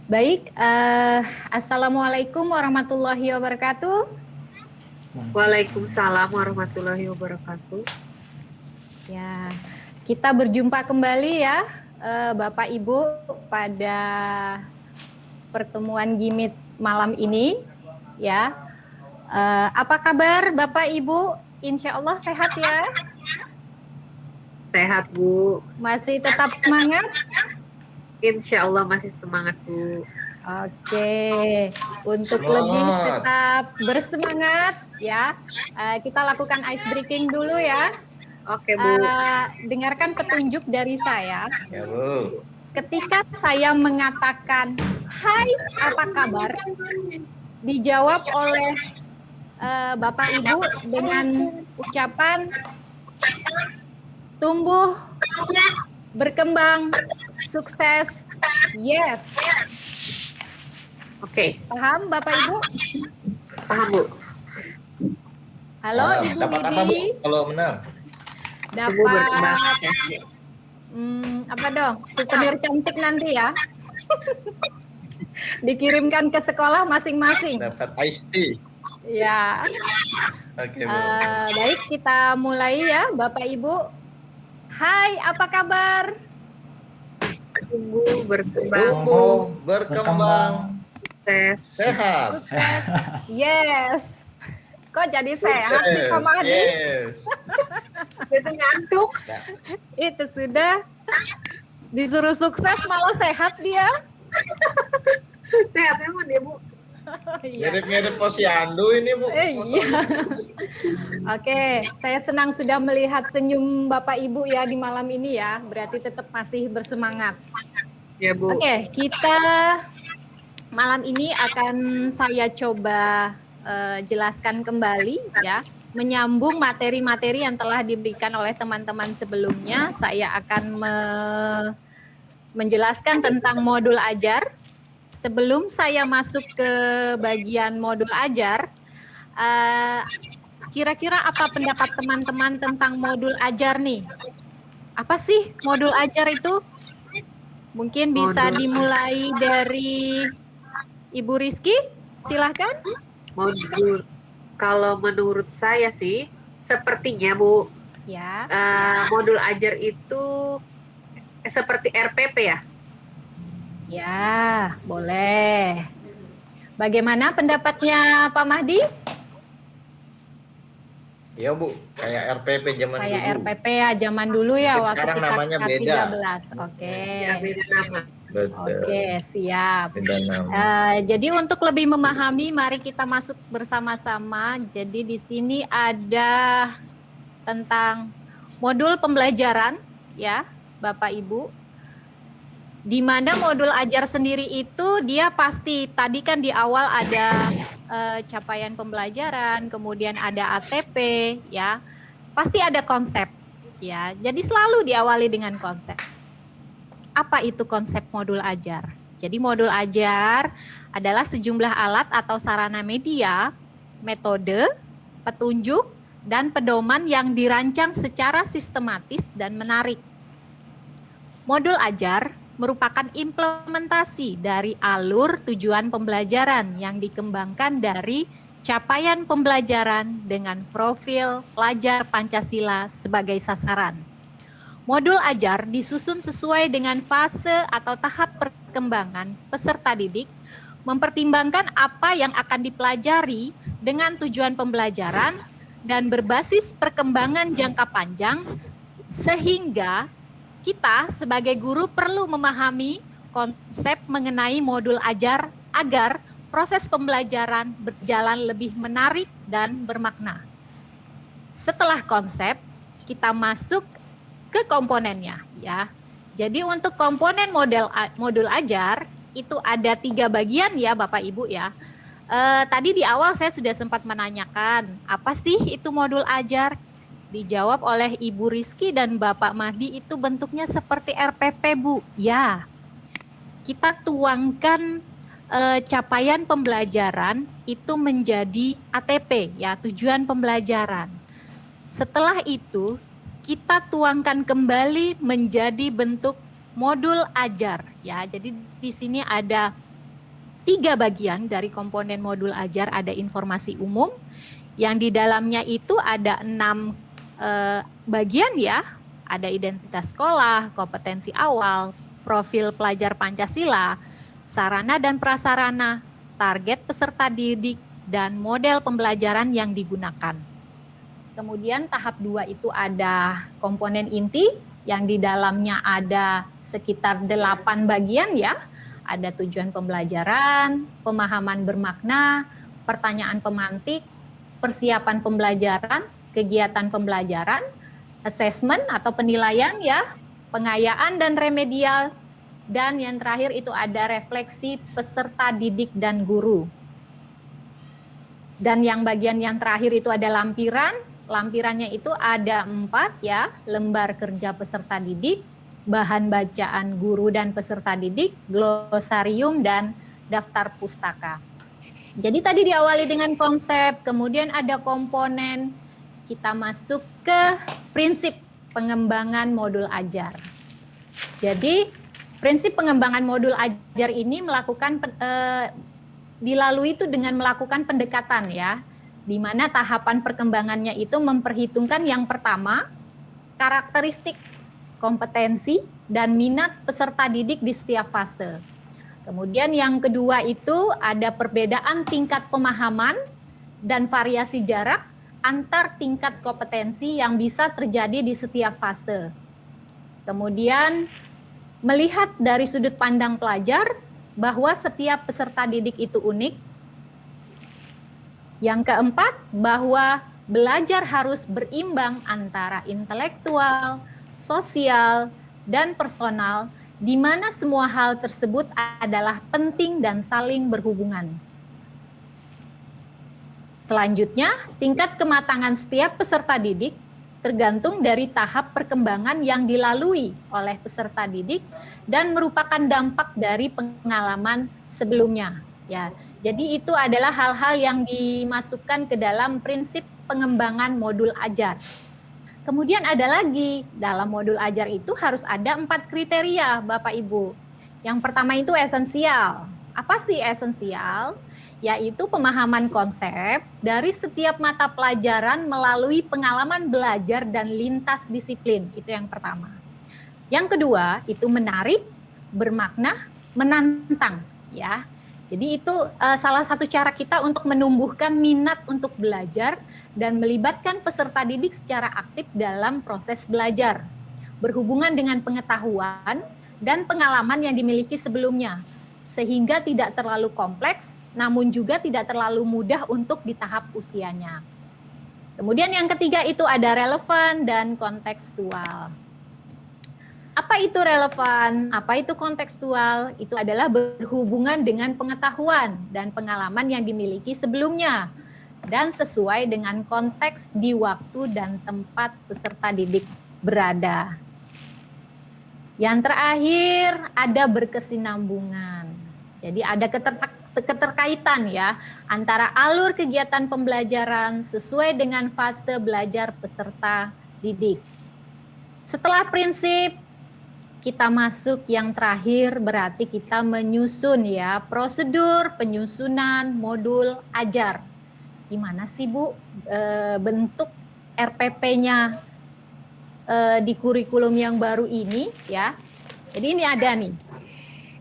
Baik, Assalamualaikum warahmatullahi wabarakatuh. Waalaikumsalam warahmatullahi wabarakatuh. Ya, kita berjumpa kembali ya, Bapak Ibu pada pertemuan Gimit malam ini. Ya, apa kabar Bapak Ibu? Insya Allah sehat ya? Sehat Bu. Masih tetap semangat? Insya Allah masih semangat Bu. Oke, untuk lebih tetap bersemangat ya, kita lakukan ice breaking dulu ya. Oke Bu. Dengarkan petunjuk dari saya. Ya Bu. Ketika saya mengatakan, "Hai, apa kabar?" dijawab oleh Bapak Ibu dengan ucapan tumbuh, berkembang, sukses, yes. Oke. Paham Bapak Ibu? Paham Bu. Halo Ibu dapat apa Bu Widi. kalau menang? Dapat apa dong? Souvenir cantik nanti ya. Dikirimkan ke sekolah masing-masing. Dapat iced tea. Ya. Oke Bu. Baik, kita mulai ya Bapak Ibu. Hai, apa kabar? Tumbuh, berkembang, Tumbuh, berkembang, sehat. Sukses. Yes. Kok jadi sehat sih Pak Mahdi? Yes. jadi ngantuk. Nah, Itu sudah disuruh sukses malah sehat dia. Sehat emang dia Bu. Iya. mirip-mirip Posyandu ini Bu. Iya. Oke, saya senang sudah melihat senyum Bapak Ibu ya di malam ini ya. Berarti tetap masih bersemangat. Ya Bu. Oke, kita malam ini akan saya coba jelaskan kembali ya, menyambung materi-materi yang telah diberikan oleh teman-teman sebelumnya. Saya akan menjelaskan tentang modul ajar. Sebelum saya masuk ke bagian modul ajar, kira-kira apa pendapat teman-teman tentang modul ajar nih? Apa sih modul ajar itu? Mungkin bisa dimulai dari Ibu Rizky, silahkan. Modul. Kalau menurut saya sih, sepertinya Bu, Ya. modul ajar itu seperti RPP ya? Ya, boleh. Bagaimana pendapatnya Pak Mahdi? Iya Bu, kayak RPP zaman Kayak dulu. RPP ya zaman dulu ya. Mungkin waktu sekarang kita namanya kelas beda. 13. Oke. Ya, beda nama. Betul. Oke, siap. Beda nama. Jadi untuk lebih memahami, mari kita masuk bersama-sama. Jadi di sini ada tentang modul pembelajaran, ya, Bapak Ibu. Di mana modul ajar sendiri itu dia pasti tadi kan di awal ada capaian pembelajaran, kemudian ada ATP, ya, pasti ada konsep, ya. Jadi selalu diawali dengan konsep. Apa itu konsep modul ajar? Jadi modul ajar adalah sejumlah alat atau sarana media, metode, petunjuk, dan pedoman yang dirancang secara sistematis dan menarik. Modul ajar merupakan implementasi dari alur tujuan pembelajaran yang dikembangkan dari capaian pembelajaran dengan profil pelajar Pancasila sebagai sasaran. Modul ajar disusun sesuai dengan fase atau tahap perkembangan peserta didik, mempertimbangkan apa yang akan dipelajari dengan tujuan pembelajaran dan berbasis perkembangan jangka panjang, sehingga kita sebagai guru perlu memahami konsep mengenai modul ajar agar proses pembelajaran berjalan lebih menarik dan bermakna. Setelah konsep, kita masuk ke komponennya, ya. Jadi untuk komponen modul ajar itu ada 3 bagian ya Bapak Ibu ya. Tadi di awal saya sudah sempat menanyakan apa sih itu modul ajar. Dijawab oleh Ibu Rizky dan Bapak Mahdi itu bentuknya seperti RPP Bu. Ya, kita tuangkan capaian pembelajaran itu menjadi ATP ya, tujuan pembelajaran. Setelah itu kita tuangkan kembali menjadi bentuk modul ajar ya. Jadi di sini ada 3 bagian dari komponen modul ajar. Ada informasi umum, yang di dalamnya itu ada 6 bagian ya. Ada identitas sekolah, kompetensi awal, profil pelajar Pancasila, sarana dan prasarana, target peserta didik, dan model pembelajaran yang digunakan. Kemudian tahap 2 itu ada komponen inti, yang di dalamnya ada sekitar 8 bagian ya. Ada tujuan pembelajaran, pemahaman bermakna, pertanyaan pemantik, persiapan pembelajaran, kegiatan pembelajaran, assessment atau penilaian ya, pengayaan dan remedial, dan yang terakhir itu ada refleksi peserta didik dan guru. Dan yang bagian yang terakhir itu ada lampiran. Lampirannya itu ada 4 ya, lembar kerja peserta didik, bahan bacaan guru dan peserta didik, glosarium, dan daftar pustaka. Jadi tadi diawali dengan konsep, kemudian ada komponen, kita masuk ke prinsip pengembangan modul ajar. Jadi prinsip pengembangan modul ajar ini dilalui itu dengan melakukan pendekatan ya, di mana tahapan perkembangannya itu memperhitungkan yang pertama, karakteristik, kompetensi, dan minat peserta didik di setiap fase. Kemudian yang kedua itu ada perbedaan tingkat pemahaman dan variasi jarak antar tingkat kompetensi yang bisa terjadi di setiap fase. Kemudian melihat dari sudut pandang pelajar bahwa setiap peserta didik itu unik. Yang keempat, bahwa belajar harus berimbang antara intelektual, sosial, dan personal, di mana semua hal tersebut adalah penting dan saling berhubungan. Selanjutnya, tingkat kematangan setiap peserta didik tergantung dari tahap perkembangan yang dilalui oleh peserta didik dan merupakan dampak dari pengalaman sebelumnya. Ya, jadi itu adalah hal-hal yang dimasukkan ke dalam prinsip pengembangan modul ajar. Kemudian ada lagi, dalam modul ajar itu harus ada 4 kriteria, Bapak Ibu. Yang pertama itu esensial. Apa sih esensial? Yaitu pemahaman konsep dari setiap mata pelajaran melalui pengalaman belajar dan lintas disiplin. Itu yang pertama. Yang kedua, itu menarik, bermakna, menantang, ya. Jadi itu salah satu cara kita untuk menumbuhkan minat untuk belajar dan melibatkan peserta didik secara aktif dalam proses belajar, berhubungan dengan pengetahuan dan pengalaman yang dimiliki sebelumnya, sehingga tidak terlalu kompleks, namun juga tidak terlalu mudah untuk di tahap usianya. Kemudian yang ketiga itu ada relevan dan kontekstual. Apa itu relevan? Apa itu kontekstual? Itu adalah berhubungan dengan pengetahuan dan pengalaman yang dimiliki sebelumnya dan sesuai dengan konteks di waktu dan tempat peserta didik berada. Yang terakhir ada berkesinambungan. Jadi ada keterkaitan ya antara alur kegiatan pembelajaran sesuai dengan fase belajar peserta didik. Setelah prinsip, kita masuk yang terakhir, berarti kita menyusun ya prosedur penyusunan modul ajar. Gimana sih Bu bentuk RPP-nya di kurikulum yang baru ini ya? Jadi ini ada nih,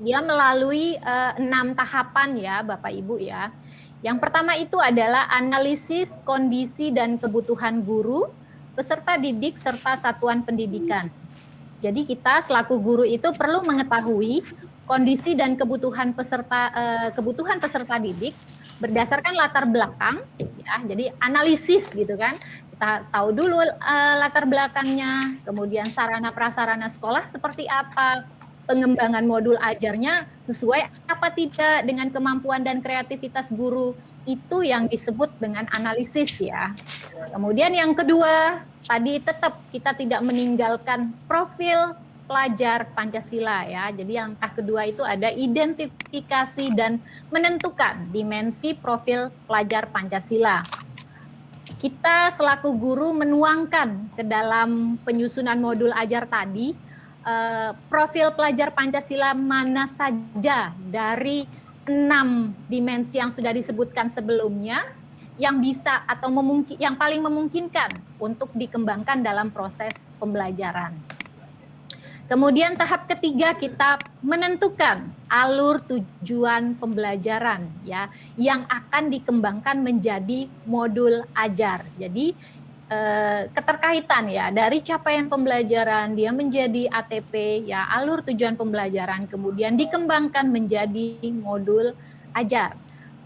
dia melalui 6 tahapan ya Bapak Ibu ya. Yang pertama itu adalah analisis kondisi dan kebutuhan guru, peserta didik serta satuan pendidikan. Jadi kita selaku guru itu perlu mengetahui kondisi dan kebutuhan peserta didik berdasarkan latar belakang, ya. Jadi analisis gitu kan. Kita tahu dulu latar belakangnya, kemudian sarana prasarana sekolah seperti apa, pengembangan modul ajarnya sesuai apa tidak dengan kemampuan dan kreativitas guru. Itu yang disebut dengan analisis ya. Kemudian yang kedua, tadi tetap kita tidak meninggalkan profil pelajar Pancasila ya. Jadi yang kedua itu ada identifikasi dan menentukan dimensi profil pelajar Pancasila. Kita selaku guru menuangkan ke dalam penyusunan modul ajar tadi profil pelajar Pancasila mana saja dari 6 dimensi yang sudah disebutkan sebelumnya yang bisa atau yang paling memungkinkan untuk dikembangkan dalam proses pembelajaran. Kemudian tahap ketiga kita menentukan alur tujuan pembelajaran ya yang akan dikembangkan menjadi modul ajar. Jadi keterkaitan ya dari capaian pembelajaran dia menjadi ATP ya alur tujuan pembelajaran kemudian dikembangkan menjadi modul ajar.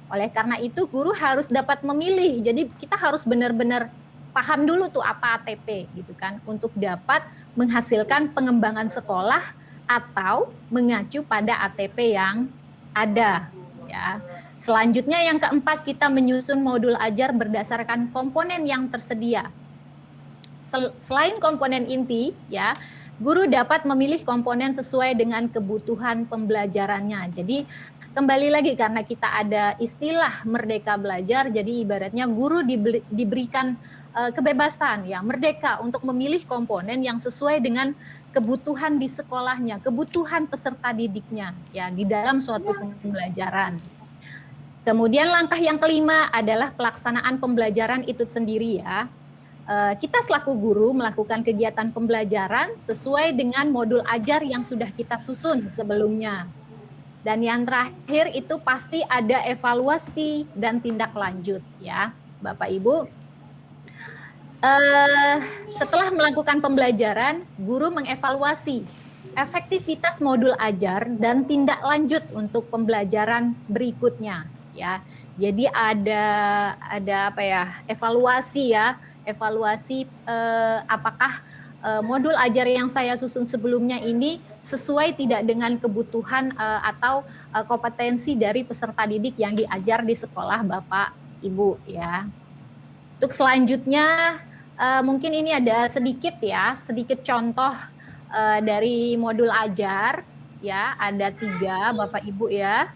Oleh karena itu guru harus dapat memilih. Jadi kita harus benar-benar paham dulu tuh apa ATP gitu kan untuk dapat menghasilkan pengembangan sekolah atau mengacu pada ATP yang ada ya. Selanjutnya yang keempat kita menyusun modul ajar berdasarkan komponen yang tersedia. Selain komponen inti ya, guru dapat memilih komponen sesuai dengan kebutuhan pembelajarannya. Jadi kembali lagi karena kita ada istilah merdeka belajar, jadi ibaratnya guru diberikan kebebasan ya, merdeka untuk memilih komponen yang sesuai dengan kebutuhan di sekolahnya, kebutuhan peserta didiknya ya di dalam suatu pembelajaran. Kemudian langkah yang kelima adalah pelaksanaan pembelajaran itu sendiri ya. Kita selaku guru melakukan kegiatan pembelajaran sesuai dengan modul ajar yang sudah kita susun sebelumnya. Dan yang terakhir itu pasti ada evaluasi dan tindak lanjut ya, Bapak Ibu. Setelah melakukan pembelajaran, guru mengevaluasi efektivitas modul ajar dan tindak lanjut untuk pembelajaran berikutnya ya. Jadi ada apa ya? Evaluasi ya, evaluasi apakah modul ajar yang saya susun sebelumnya ini sesuai tidak dengan kebutuhan atau kompetensi dari peserta didik yang diajar di sekolah Bapak Ibu ya. Untuk selanjutnya mungkin ini ada sedikit contoh dari modul ajar ya, ada 3 Bapak Ibu ya.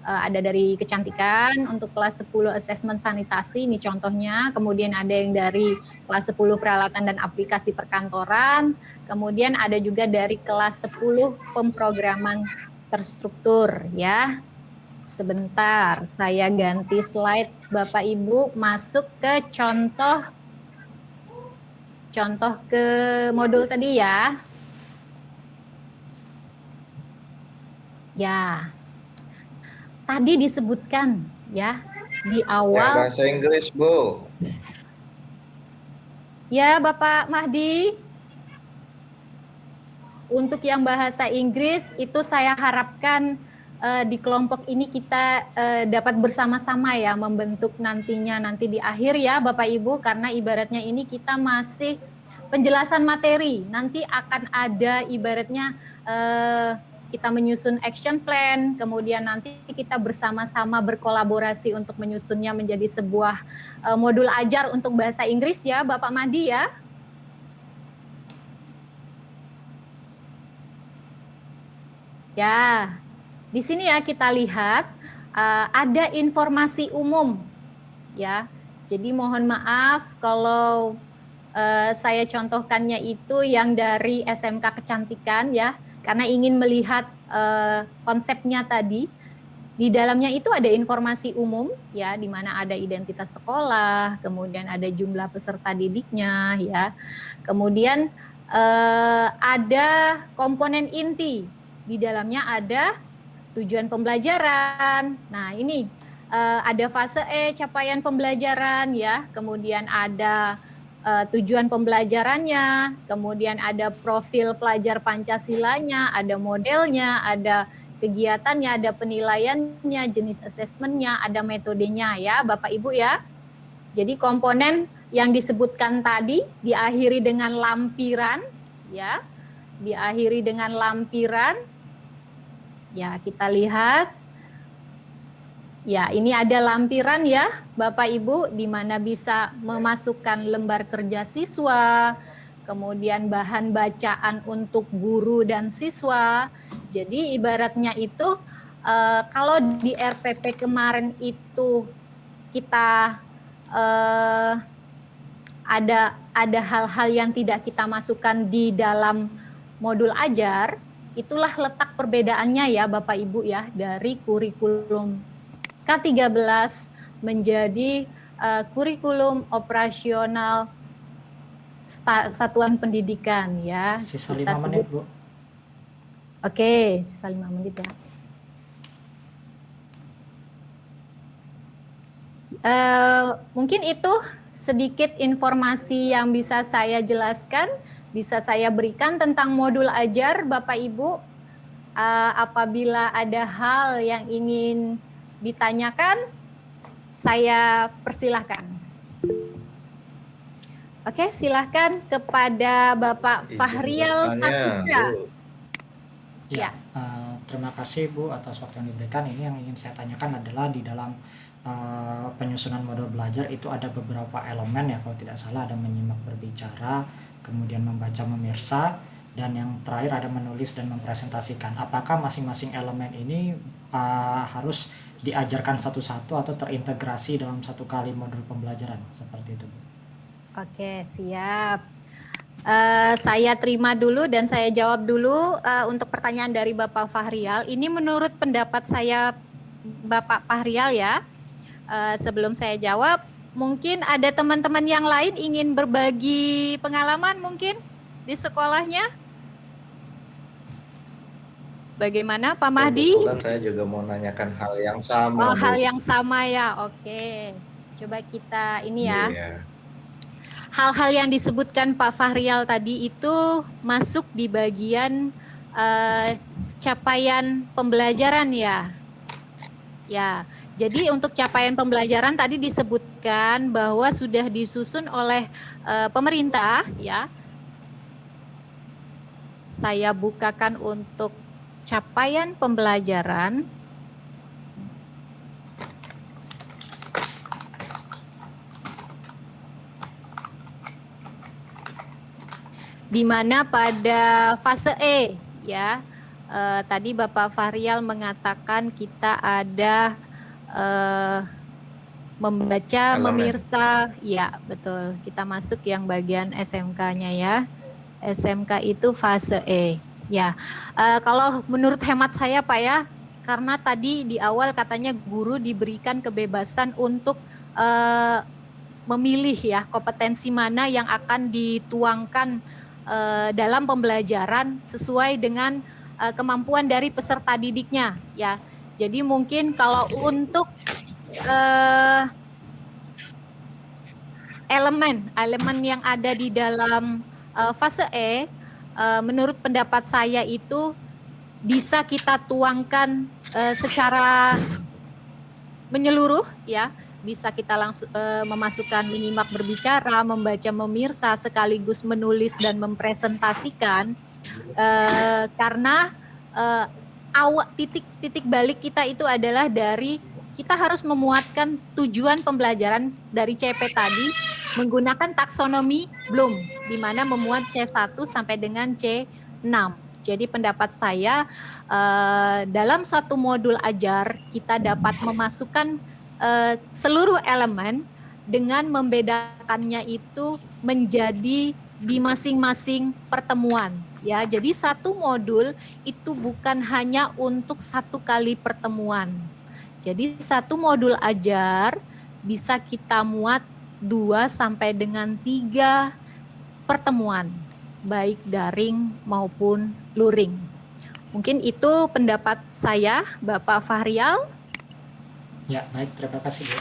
Ada dari kecantikan untuk kelas 10 asesmen sanitasi ini contohnya, kemudian ada yang dari kelas 10 peralatan dan aplikasi perkantoran, kemudian ada juga dari kelas 10 pemrograman terstruktur ya. Sebentar, saya ganti slide Bapak Ibu, masuk ke contoh ke modul tadi ya. Ya. Tadi disebutkan ya di awal. Ya, bahasa Inggris, Bu. Ya, Bapak Mahdi. Untuk yang bahasa Inggris itu saya harapkan di kelompok ini kita dapat bersama-sama ya membentuk nanti di akhir ya Bapak Ibu, karena ibaratnya ini kita masih penjelasan materi. Nanti akan ada ibaratnya kita menyusun action plan, kemudian nanti kita bersama-sama berkolaborasi untuk menyusunnya menjadi sebuah modul ajar untuk bahasa Inggris ya Bapak Mahdi ya. Ya, di sini ya kita lihat ada informasi umum ya. Jadi mohon maaf kalau saya contohkannya itu yang dari SMK Kecantikan ya. Karena ingin melihat konsepnya tadi, di dalamnya itu ada informasi umum ya, di mana ada identitas sekolah, kemudian ada jumlah peserta didiknya ya, kemudian ada komponen inti, di dalamnya ada tujuan pembelajaran. Nah ini ada fase E capaian pembelajaran ya, kemudian ada tujuan pembelajarannya, kemudian ada profil pelajar Pancasilanya, ada modelnya, ada kegiatannya, ada penilaiannya, jenis asesmennya, ada metodenya ya Bapak Ibu ya. Jadi komponen yang disebutkan tadi diakhiri dengan lampiran ya, diakhiri dengan lampiran. Ya kita lihat. Ya, ini ada lampiran ya, Bapak Ibu, di mana bisa memasukkan lembar kerja siswa, kemudian bahan bacaan untuk guru dan siswa. Jadi ibaratnya itu kalau di RPP kemarin itu kita ada hal-hal yang tidak kita masukkan di dalam modul ajar, itulah letak perbedaannya ya Bapak Ibu ya, dari kurikulum K13 menjadi kurikulum operasional satuan pendidikan ya. Sisa Kita 5 menit, sebut. Bu. Oke, sisa 5 menit ya. Mungkin itu sedikit informasi yang bisa saya jelaskan, bisa saya berikan tentang modul ajar Bapak Ibu. Apabila ada hal yang ingin ditanyakan, saya persilahkan. Oke, silahkan kepada Bapak Izin Fahrial bertanya, Saputra. Bu. Ya, terima kasih Bu atas waktu yang diberikan. Ini yang ingin saya tanyakan adalah di dalam penyusunan modul belajar itu ada beberapa elemen ya, kalau tidak salah ada menyimak berbicara, kemudian membaca memirsa, dan yang terakhir ada menulis dan mempresentasikan. Apakah masing-masing elemen ini harus diajarkan satu-satu atau terintegrasi dalam satu kali modul pembelajaran seperti itu, Bu? Oke, siap. Saya terima dulu dan saya jawab dulu untuk pertanyaan dari Bapak Fahrial. Ini menurut pendapat saya Bapak Fahrial ya. Sebelum saya jawab, mungkin ada teman-teman yang lain ingin berbagi pengalaman mungkin di sekolahnya. Bagaimana Pak Mahdi? Kebetulan saya juga mau nanyakan hal yang sama. Oh, Bu. hal yang sama ya. Oke. Coba kita ini ya. Iya. Hal-hal yang disebutkan Pak Fahrial tadi itu masuk di bagian capaian pembelajaran ya. Ya, jadi untuk capaian pembelajaran tadi disebutkan bahwa sudah disusun oleh pemerintah ya. Saya bukakan untuk capaian pembelajaran. Di mana pada fase E ya, tadi Bapak Fahrial mengatakan kita ada membaca, memirsa, ya betul. Kita masuk yang bagian SMK-nya ya. SMK itu fase E. Ya, kalau menurut hemat saya Pak ya, karena tadi di awal katanya guru diberikan kebebasan untuk memilih ya kompetensi mana yang akan dituangkan dalam pembelajaran sesuai dengan kemampuan dari peserta didiknya ya. Jadi mungkin kalau untuk elemen yang ada di dalam fase E, menurut pendapat saya itu bisa kita tuangkan secara menyeluruh ya. Bisa kita langsung memasukkan menyimak berbicara, membaca memirsa, sekaligus menulis dan mempresentasikan karena titik balik kita itu adalah dari kita harus memuatkan tujuan pembelajaran dari CP tadi menggunakan taksonomi Bloom, di mana memuat C1 sampai dengan C6. Jadi pendapat saya dalam satu modul ajar kita dapat memasukkan seluruh elemen dengan membedakannya itu menjadi di masing-masing pertemuan ya. Jadi satu modul itu bukan hanya untuk satu kali pertemuan. Jadi satu modul ajar bisa kita muat 2 sampai dengan 3 pertemuan baik daring maupun luring. Mungkin itu pendapat saya Bapak Fahrial. Ya, baik, terima kasih Bu.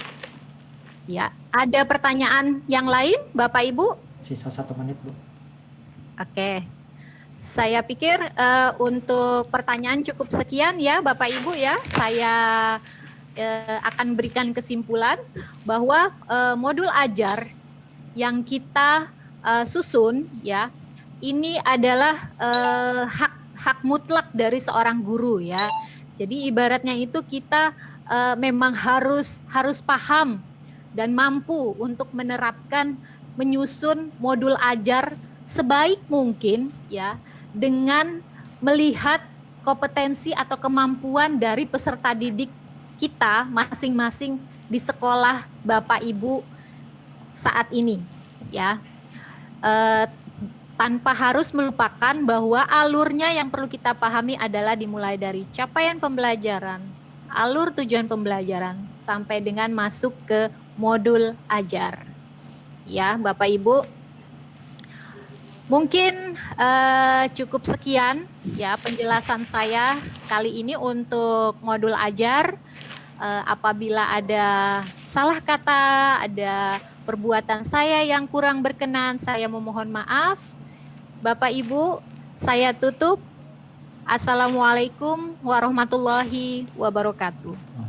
Ya, ada pertanyaan yang lain Bapak Ibu? Sisa 1 menit Bu. Oke, saya pikir untuk pertanyaan cukup sekian ya Bapak Ibu ya. Saya akan berikan kesimpulan bahwa modul ajar yang kita susun ya, ini adalah hak mutlak dari seorang guru ya. Jadi ibaratnya itu kita memang harus paham dan mampu untuk menerapkan menyusun modul ajar sebaik mungkin ya, dengan melihat kompetensi atau kemampuan dari peserta didik kita masing-masing di sekolah Bapak Ibu saat ini ya. tanpa harus melupakan bahwa alurnya yang perlu kita pahami adalah dimulai dari capaian pembelajaran, alur tujuan pembelajaran, sampai dengan masuk ke modul ajar. Ya, Bapak Ibu, mungkin cukup sekian ya penjelasan saya kali ini untuk modul ajar. Apabila ada salah kata, ada perbuatan saya yang kurang berkenan, saya memohon maaf. Bapak Ibu, saya tutup. Assalamualaikum warahmatullahi wabarakatuh.